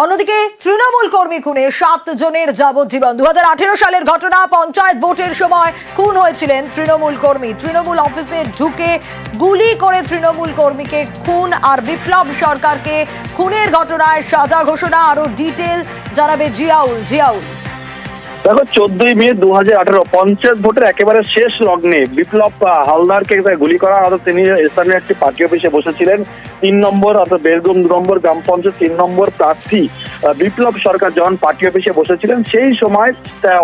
অন্যদিকে তৃণমূল কর্মী খুনে 7 জনের যাবজ্জীবন। 2018 সালের ঘটনা। পঞ্চায়েত ভোটের সময় খুন হয়েছিলেন তৃণমূল কর্মী। তৃণমূল অফিসে ঢুকে গুলি করে তৃণমূল কর্মীকে খুন আর বিপ্লব সরকারকে খুনের ঘটনায় সাজা ঘোষণা। আরো ডিটেল জানাবে জিয়াউল। দেখো 14ই মে 2018 পঞ্চায়েত ভোটের একেবারে শেষ লগ্নে বিপ্লব হালদারকে গুলি করা হয়। তিনি স্থানীয় একটি পার্টি অফিসে বসেছিলেন। 3 নম্বর অর্থাৎ বেরগুম 2 নম্বর গ্রাম পঞ্চায়েত 3 নম্বর প্রার্থী বিপ্লব সরকার যখন পার্টি অফিসে বসেছিলেন সেই সময়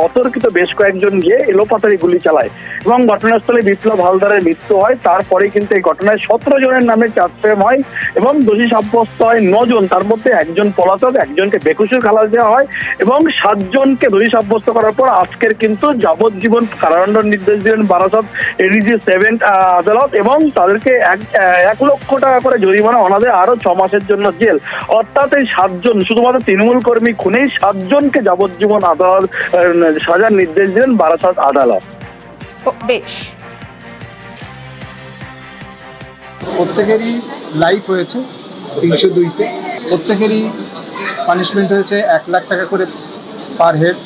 অতর্কিত বেশ কয়েকজন গিয়ে এলোপাতাড়ি গুলি চালায় এবং ঘটনাস্থলে বিপ্লব হালদারের মৃত্যু হয়। তারপরে কিন্তু এই ঘটনায় 17 জনের নামে চার্জফ্রেম হয় এবং দোষী সাব্যস্ত হয় 9 জন। তার মধ্যে একজন পলাতক, একজনকে বেকসুর খালাস দেওয়া হয় এবং 7 জনকে দোষী সাব্যস্ত করার পর আজকের কিন্তু যাবজ্জীবন কারাদণ্ড নির্দেশ দিলেন বারাসত এডিজি 7 আদালত এবং তাদেরকে 1 লক্ষ টাকা করে জরিমানা, অনাদে আরো 6 মাসের জন্য জেল। অর্থাৎ এই 7 জন শুধুমাত্র তৃণমূল কর্মী খুনেই 7 জনকে যাবজ্জীবন আদালত সাজার নির্দেশ দিলেন বারাসত আদালত। বেশ, প্রত্যেকেরই লাইফ হয়েছে 302-তে। প্রত্যেকেরই পানিশমেন্ট হয়েছে 1 লাখ টাকা করে পার হেড,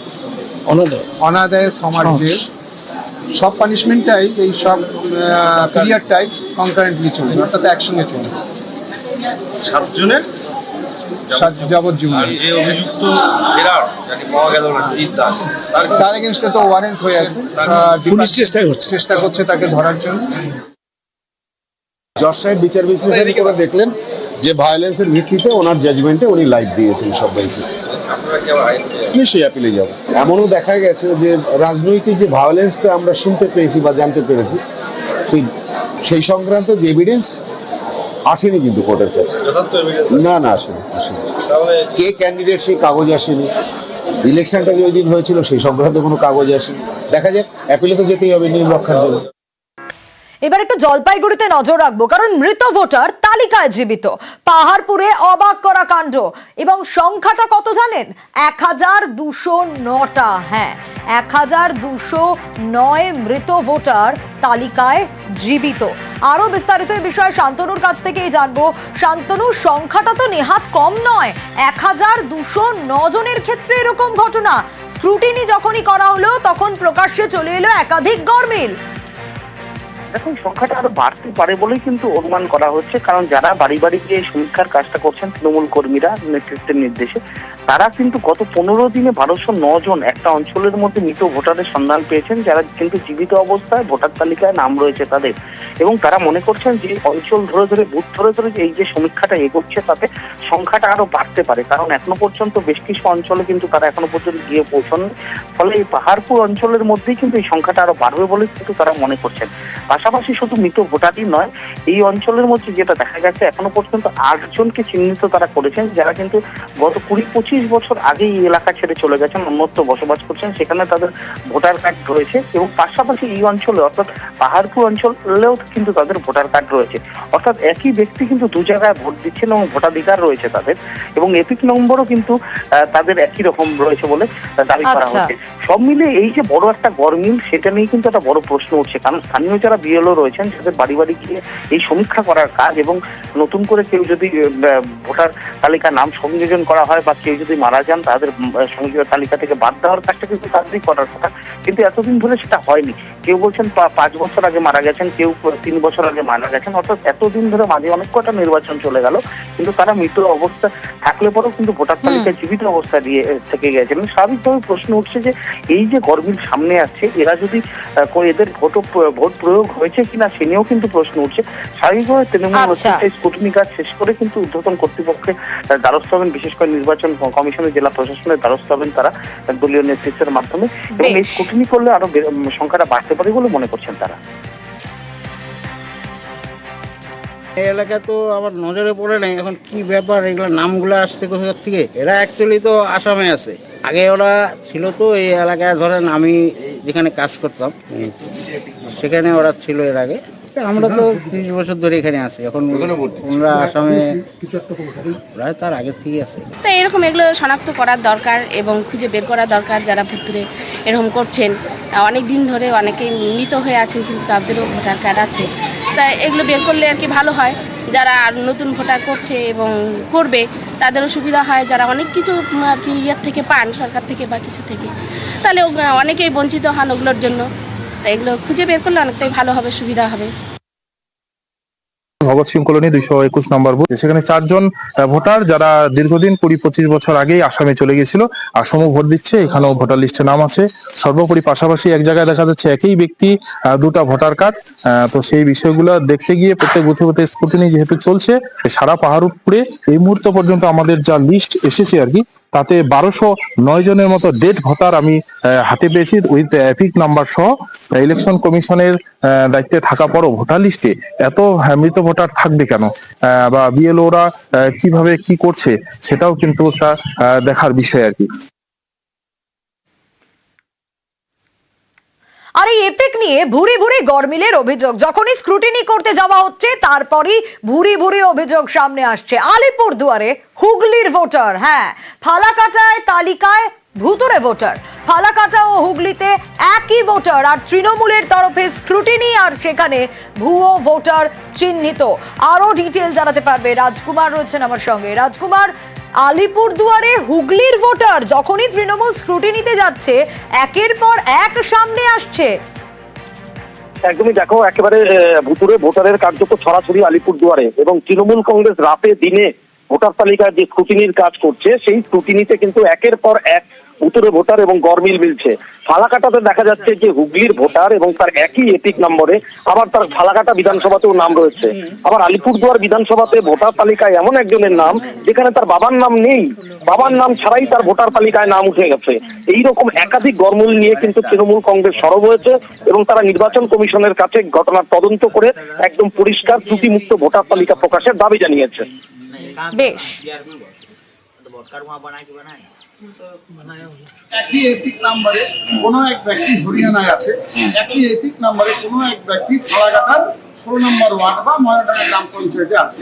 অনাদায়ে 6 মাস জেল। সব পানিশমেন্টটাই এই সব পিরিয়ডটাই কনকারেন্টলি চলে, অর্থাৎ একসঙ্গে চলে। 7 জনের যাবজ্জীবন। যে অভিযুক্ত ফেরার যাকে পাওয়া গেল না, সুজিত দাস, তার এগেনস্টে তো ওয়ারেন্ট হয়ে আছে। পুলিশ চেষ্টা করছে তাকে ধরার জন্য। জজ সাহেব বিচার বিশ্লেষণ করে দেখলেন যে ভায়োলেন্সের ভিত্তিতে ওনার জাজমেন্টে উনি লাইফ দিয়েছেন সবাইকে। নিশ্চয়ই অ্যাপিলে যাব। এমনও দেখা গেছে যে রাজনৈতিক যে ভায়োলেন্সটা আমরা শুনতে পেয়েছি বা জানতে পেরেছি সেই সংক্রান্ত যে এভিডেন্স আসেনি কিন্তু কোর্টের কাছে। না আসেনি। কে ক্যান্ডিডেট সেই কাগজ আসেনি। ইলেকশনটা যে ওই দিন হয়েছিল সেই সংক্রান্ত কোনো কাগজ আসেনি। দেখা যাক, অ্যাপিলে তো যেতেই হবে নিয়ম রক্ষার জন্য। এবার একটু জলপাইগুড়িতে নজর রাখবো, কারণ মৃত ভোটার তালিকায় জীবিত। পাহাড়পুরে অবাক করা কাণ্ড এবং সংখ্যাটা কত জানেন? 1209টা। হ্যাঁ, 1209 মৃত ভোটার তালিকায় জীবিত। আরো বিস্তারিত এই বিষয়ে শান্তনুর কাছ থেকেই জানবো। শান্তনু, সংখ্যাটা তো নেহাত কম নয়। 1209 জনের ক্ষেত্রে এরকম ঘটনা। স্ক্রুটিনি যখনই করা হলো তখন প্রকাশ্যে চলে এলো একাধিক গরমিল। এখন সংখ্যাটা আরো বাড়তে পারে বলেই কিন্তু অনুমান করা হচ্ছে, কারণ যারা বাড়ি বাড়ি গিয়ে সমীক্ষার কাজটা করছেন তৃণমূল কর্মীরা নেতৃত্বের নির্দেশে, তারা কিন্তু গত 15 দিনে 1209 জন একটা অঞ্চলের মধ্যে মৃত ভোটারের সন্ধান পেয়েছেন, যারা কিন্তু জীবিত অবস্থায় ভোটার তালিকায় নাম রয়েছে তাদের। এবং তারা মনে করছেন যে অঞ্চল ধরে বুথ ধরে এই যে সমীক্ষাটা এগোচ্ছে তাতে সংখ্যাটা আরো বাড়তে পারে, কারণ এখনো পর্যন্ত বেশ কিছু অঞ্চলে কিন্তু তারা এখনো পর্যন্ত গিয়ে পৌঁছান। ফলে এই পাহাড়পুর অঞ্চলের মধ্যেই কিন্তু এই সংখ্যাটা আরো বাড়বে বলে কিন্তু তারা মনে করছেন। পাশাপাশি শুধু মৃত ভোটারই নয়, এই অঞ্চলের মধ্যে যেটা দেখা গেছে এখনো পর্যন্ত 8 জনকে চিহ্নিত তারা করেছেন, যারা কিন্তু গত 20-25 বছর আগে এই এলাকা ছেড়ে চলে গেছেন, অন্যত্র বসবাস করছেন, সেখানে তাদের ভোটার কার্ড রয়েছে। এবং পাশাপাশি এই অঞ্চলে অর্থাৎ পাহাড়পুর অঞ্চলেও কিন্তু তাদের ভোটার কার্ড রয়েছে। অর্থাৎ একই ব্যক্তি কিন্তু 2 জায়গায় ভোট দিচ্ছেন এবং ভোটাধিকার রয়েছে তাদের, এবং এপিক নম্বরও কিন্তু তাদের একই রকম রয়েছে বলে দাবি করা হচ্ছে। সব মিলে এই যে বড় একটা গরমিল, সেটা নিয়ে কিন্তু একটা বড় প্রশ্ন উঠছে, কারণ স্থানীয় যারা বিএলও রয়েছেন যাদের বাড়ি বাড়ি গিয়ে এই সমীক্ষা করার কাজ, এবং নতুন করে কেউ যদি ভোটার তালিকার নাম সংযোজন করা হয় বা কেউ যদি মারা যান তাদের সংযোজন তালিকা থেকে বাদ দেওয়ার কাজটা কিন্তু তাদেরই করার কথা, কিন্তু এতদিন ধরে সেটা হয়নি। কেউ বলছেন 5 বছর আগে মারা গেছেন, কেউ 3 বছর আগে মারা গেছেন। অর্থাৎ এতদিন ধরে মাঝে অনেক কটা নির্বাচন চলে গেল, কিন্তু তারা মৃত অবস্থা থাকলে পরেও কিন্তু ভোটার তালিকায় জীবিত অবস্থা দিয়ে থেকে গেছেন। স্বাভাবিকভাবে প্রশ্ন উঠছে যে এই যে গরমিল সামনে আসছে, এরা যদি এদের ভোট প্রয়োগ হয়েছে কিনা সে নিয়েও কিন্তু প্রশ্ন উঠছে। স্বাভাবিকভাবে তৃণমূল স্কুটনি কাজ শেষ করে কিন্তু ঊর্ধ্বতন কর্তৃপক্ষের দ্বারস্থ হবেন, বিশেষ করে নির্বাচন কমিশনের জেলা প্রশাসনের দ্বারস্থ হবেন তারা দলীয় নেতৃত্বের মাধ্যমে, এবং এই স্কুটনি করলে আরো সংখ্যাটা বাড়তে পারে বলে মনে করছেন তারা। এই এলাকা তো আমার নজরে পড়ে নাই এখন কি ব্যাপার, এগুলো নামগুলো আসছে কোথার থেকে। এরা অ্যাকচুয়ালি তো আসামে আছে, আগে ওরা ছিল তো এই এলাকায়। ধরেন আমি যেখানে কাজ করতাম সেখানে ওরা ছিল এর আগে। আমরা তো 30 বছর ধরে এখানে আছি, এখন ওরা আসামে প্রায় তার আগের থেকে আছে। তো এরকম এগুলো শনাক্ত করার দরকার এবং খুঁজে বের করা দরকার যারা ভুতুরে এরকম করছেন। অনেক দিন ধরে অনেকেই মৃত হয়ে আছেন কিন্তু তাদেরও ভোটার কার্ড আছে, তাই এগুলো বের করলে আর কি ভালো হয়। যারা নতুন ভোটার করছে এবং করবে তাদেরও সুবিধা হয়, যারা অনেক কিছু আর কি ইয়ের থেকে পান সরকার থেকে বা কিছু থেকে, তাহলে অনেকেই বঞ্চিত হন ওগুলোর জন্য। তাই এগুলো খুঁজে বের করলে অনেকটাই ভালো হবে, সুবিধা হবে। ভগৎ সিং কলোনি 221 নম্বর বুথ, সেখানে 4 জন ভোটার যারা দীর্ঘদিন 20-25 বছর আগেই আসামে চলে গেছিল, আসামও ভোট দিচ্ছে, এখানেও ভোটার লিস্টে নাম আছে। সর্বোপরি পাশাপাশি এক জায়গায় দেখা যাচ্ছে একই ব্যক্তি দুটা ভোটার কার্ড। তো সেই বিষয়গুলো দেখতে গিয়ে প্রত্যেক বুথে বুথে স্ক্রুটিনি যেহেতু চলছে, সারা পাহাড়পুরে এই মুহূর্ত পর্যন্ত আমাদের যা লিস্ট এসেছে আর কি, তাতে 1209 জনের মতো ডেড ভোটার আমি হাতে পেয়েছি উইথ এপিক নাম্বার সহ। ইলেকশন কমিশনের দায়িত্বে থাকা পরও ভোটার লিস্টে এত মৃত ভোটার থাকবে কেন, বা বিএলওরা কিভাবে কি করছে, সেটাও কিন্তু একটা দেখার বিষয় আর কি। আর এই এপিক নিয়ে ভুরি ভুরি গরমিলের অভিযোগ যখনই স্ক্রুটিনি করতে যাওয়া হচ্ছে, তারপরই ভুরি ভুরি অভিযোগ সামনে আসছে। আলিপুরদুয়ারে হুগলির ভোটার, হ্যাঁ, ফালাকাটায় তালিকায় ভুতুরে ভোটার। ফালাকাটা ও হুগলিতে একই ভোটার, আর তৃণমূলের তরফে স্ক্রুটিনি আর সেখানে ভুয়ো ভোটার চিহ্নিত। আরো ডিটেল জানাতে পারবে রাজকুমার, রয়েছেন আমার সঙ্গে। রাজকুমার, আলিপুরদুয়ারে হুগলির ভোটার যখনই তৃণমূল স্ক্রুটিনিতে যাচ্ছে, একের পর এক সামনে আসছে। একদমই, দেখো একেবারে ভুতুরে ভোটারের কার্যত ছড়াছড়ি আলিপুরদুয়ারে, এবং তৃণমূল কংগ্রেস রাতে দিনে ভোটার তালিকায় যে স্ক্রুটিনির কাজ করছে, সেই স্ক্রুটিনিতে কিন্তু একের পর এক ভুতুরে ভোটার এবং গরমিল মিলছে। ফালাকাটাতে দেখা যাচ্ছে যে হুগলির ভোটার এবং তার একই এপিক নম্বরে, আবার তার ফালাকাটা বিধানসভাতেও নাম রয়েছে। আবার আলিপুরদুয়ার বিধানসভাতে ভোটার তালিকায় এমন একজনের নাম যেখানে তার বাবার নাম নেই, বাবার নাম ছাড়াই তার ভোটার তালিকায় নাম উঠে গেছে। এইরকম একাধিক গরমিল নিয়ে কিন্তু তৃণমূল কংগ্রেস সরব হয়েছে, এবং তারা নির্বাচন কমিশনের কাছে ঘটনার তদন্ত করে একদম পরিষ্কার ত্রুটিমুক্ত ভোটার তালিকা প্রকাশের দাবি জানিয়েছে। বেশ, একই এপিক নাম্বারে কোনো এক ব্যক্তি হরিয়ানায় আছে, একই এপিক নাম্বারে কোনো এক ব্যক্তি ফালাকাটার 16 নম্বর ওয়ার্ড বা ময়নাডাঙ্গা গ্রাম পঞ্চায়েতে আছে।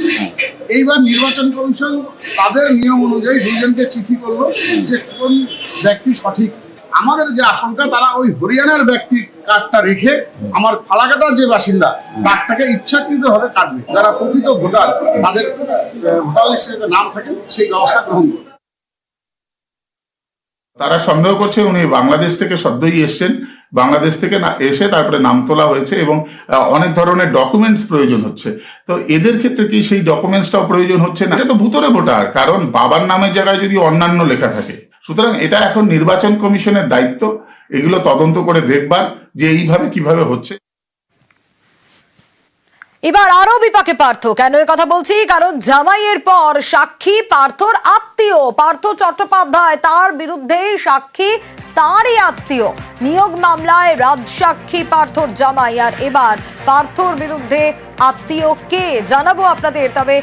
এইবার নির্বাচন কমিশন তাদের নিয়ম অনুযায়ী দুইজনকে চিঠি করলো যে কোন ব্যক্তি সঠিক। আমাদের যে আশঙ্কা, তারা ওই হরিয়ানার ব্যক্তির কার্ডটা রেখে আমার ফালাকাটার যে বাসিন্দা কার্ডটাকে ইচ্ছাকৃতভাবে কাটবে। যারা প্রকৃত ভোটার তাদের ভোটার লিস্টে নাম থাকে সেই ব্যবস্থা গ্রহণ করবে। তারা সন্দেহ করছে উনি বাংলাদেশ থেকে সদ্যই এসছেন, বাংলাদেশ থেকে এসে তারপরে নাম তোলা হয়েছে, এবং অনেক ধরনের ডকুমেন্টস প্রয়োজন হচ্ছে। তো এদের ক্ষেত্রে কি সেই ডকুমেন্টসটাও প্রয়োজন হচ্ছে না? এটা তো ভুতুরে ভোটার, কারণ বাবার নামের জায়গায় যদি অন্যান্য লেখা থাকে। সুতরাং এটা এখন নির্বাচন কমিশনের দায়িত্ব এগুলো তদন্ত করে দেখবার যে এইভাবে কিভাবে হচ্ছে। এবার আরো বিপাকে পার্থ। কেন এ কথা বলছি? কারণ জামাইয়ের পর সাক্ষী পার্থর আত্মীয় পার্থ চট্টোপাধ্যায়, তার বিরুদ্ধেই সাক্ষী তারই আত্মীয়। নিয়োগ মামলায় রাজসাক্ষী পার্থর জামাই, আর এবার পার্থর বিরুদ্ধে আত্মীয় কে জানাবো আপনাদের। তবে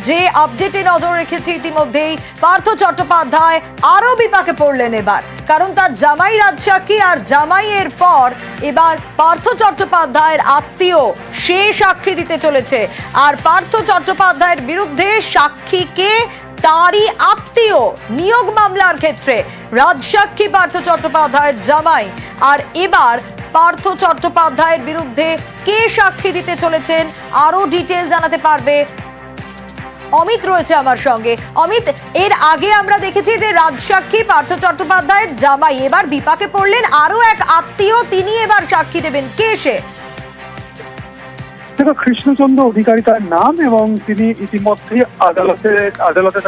যে আপডেটে নজর রেখেছি ইতিমধ্যেই, পার্থ চট্টোপাধ্যায় আরো বিপাকে পড়লেন এবার, কারণ তার জামাই রাজসাক্ষী, আর জামাইয়ের পর এবার পার্থ চট্টোপাধ্যায়ের আত্মীয় সে সাক্ষী দিতে চলেছে। আর পার্থ চট্টোপাধ্যায়ের বিরুদ্ধে সাক্ষী কে? তারই আত্মীয়। নিয়োগ মামলার ক্ষেত্রে রাজসাক্ষী পার্থ চট্টোপাধ্যায়ের জামাই। আর এবার পার্থ চট্টোপাধ্যায়ের বিরুদ্ধে কে সাক্ষী দিতে চলেছেন, আরো ডিটেল জানাতে পারবে অমিত, রয়েছে আমার সঙ্গে। অমিত, এর আগে আমরা দেখেছি যে রাজসাক্ষী পার্থ চট্টোপাধ্যায়ের জামাই, এবার বিপাকে পড়লেন আরো এক আত্মীয়, তিনি এবার সাক্ষী দেবেন। কে সে? দেখো, কৃষ্ণচন্দ্র অধিকারী তার নাম, এবং তিনি ইতিমধ্যে আদালতে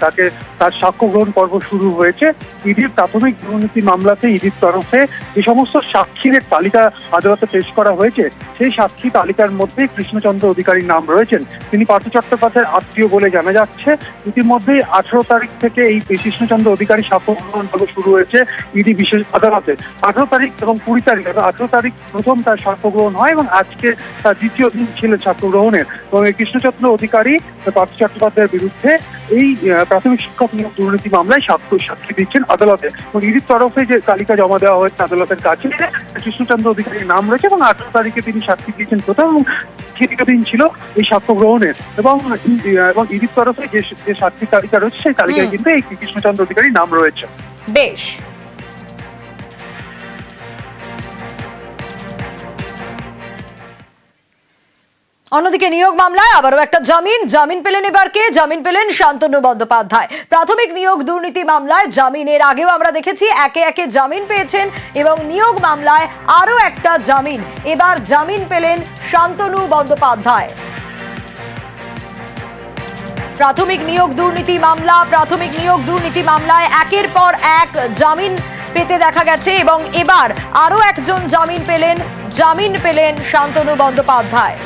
তাকে তার সাক্ষ্য গ্রহণ পর্ব শুরু হয়েছে। ইডির প্রাথমিক দুর্নীতি মামলাতে ইডির তরফে যে সমস্ত সাক্ষীর তালিকা আদালতে পেশ করা হয়েছে, সেই সাক্ষী তালিকার মধ্যে কৃষ্ণচন্দ্র অধিকারীর নাম রয়েছেন। তিনি পার্থ চট্টোপাধ্যায়ের আত্মীয় বলে জানা যাচ্ছে। ইতিমধ্যেই 18 তারিখ থেকে এই কৃষ্ণচন্দ্র অধিকারী সাক্ষ্য গ্রহণ পর্ব শুরু হয়েছে ইডি বিশেষ আদালতে। 18 তারিখ এবং 20 তারিখ, 18 তারিখ প্রথম তার সাক্ষ্য গ্রহণ হয়, এবং আজকে তার দ্বিতীয় দিন ছিল সাক্ষ্য গ্রহণের। এবং এই কৃষ্ণচন্দ্র অধিকারী পার্থ চট্টোপাধ্যায়ের বিরুদ্ধে এই প্রাথমিক শিক্ষক নিয়োগ দুর্নীতি মামলায় সাক্ষী দিচ্ছেন আদালতে। এবং ইডির তরফে যে তালিকা জমা দেওয়া হয়েছে আদালতের কাছে, কৃষ্ণচন্দ্র অধিকারীর নাম রয়েছে, এবং 18 তারিখে তিনি সাক্ষী দিয়েছেন প্রথম, এবং তৃতীয় দিন ছিল এই সাক্ষ্য গ্রহণের। এবং ইডির তরফে যে সাক্ষী তালিকা রয়েছে, সেই তালিকায় কিন্তু এই কৃষ্ণচন্দ্র অধিকারীর নাম রয়েছে। বেশ, অন্যদিকে নিয়োগ মামলায় আবারও একটা জামিন পেলেন এবার কে? জামিন পেলেন শান্তনু বন্দ্যোপাধ্যায়। প্রাথমিক নিয়োগ দুর্নীতি মামলায় জামিনের আগেও আমরা দেখেছি একে একে জামিন পেয়েছেন এবং নিয়োগ মামলায় আরো একটা জামিন, এবার জামিন পেলেন শান্তনু বন্দ্যোপাধ্যায়। প্রাথমিক নিয়োগ দুর্নীতি মামলায় একের পর এক জামিন পেতে দেখা গেছে এবং এবার আরো একজন জামিন পেলেন শান্তনু বন্দ্যোপাধ্যায়।